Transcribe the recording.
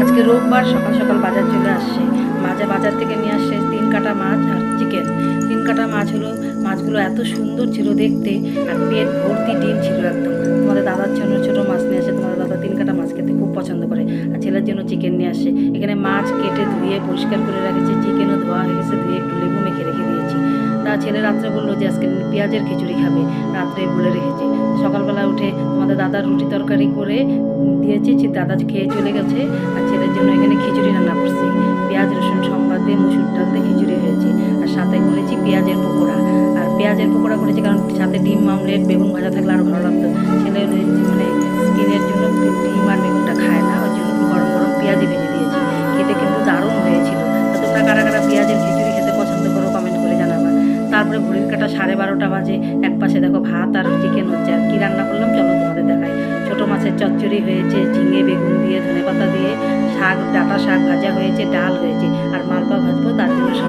আজকে রোববার সকাল সকাল বাজার চলে আসছে। বাজার থেকে নিয়ে আসছে 3 কাটা মাছ আর চিকেন। 3 কাটা মাছ হলো, মাছগুলো এত সুন্দর ছিল দেখতে, আর পেট ভর্তি ডিম ছিল একদম। তোমাদের দাদার জন্য ছোটো মাছ নিয়ে আসে, তোমাদের দাদা 3 কাটা মাছ খেতে খুব পছন্দ করে। আর ছেলের জন্য চিকেন নিয়ে আসে। এখানে মাছ কেটে ধুয়ে পরিষ্কার করে রেখেছি, চিকেনও ধোয়া হয়ে গেছে, ধুয়ে একটু লেবু মেখে রেখে দিয়েছি। তা ছেলে রাত্রে বললো যে আজকে পেঁয়াজের খিচুড়ি খাবে, রাত্রে বলে রেখেছি। সকালবেলা উঠে তোমাদের দাদার রুটি তরকারি করে দিয়েছি, দাদা খেয়ে চলে গেছে। আর ছেলের জন্য এখানে খিচুড়ি রান্না করছি, পেঁয়াজ রসুন সম্বাদ দিয়ে মুসুর ডাল দিয়ে খিচুড়ি হয়েছে। আর সাথে করেছি পেঁয়াজের পকোড়া। আর পেঁয়াজের পকোড়া করেছি কারণ সাথে ডিম আমলেট বেগুন ভাজা থাকলে আরও ভালো লাগতো। ছেলে মানে স্কিনের জন্য ডিম আর বেগুনটা খায় না, ওই জন্য গরম গরম পেঁয়াজি ভেজে দিয়েছি। খেতে কিন্তু দারুণ হয়েছিল। তো তোমরা কারা কারা পেঁয়াজের খিচুড়ি খেতে পছন্দ করো কমেন্ট করে জানাবা। তারপরে ঘড়ির কাঁটা 12:30 বাজে, এক পাশে দেখো ভাত আর চিকেন হচ্ছে। আর কী রান্না করলাম চলো তোমাদের দেখাই। ছোটো মাছের চচ্চড়ি হয়েছে, ঝিঙে বেগুন দিয়ে ধনেপাতা দিয়ে, শাক ডাঁটা শাক ভাজা হয়েছে, ডাল হয়েছে।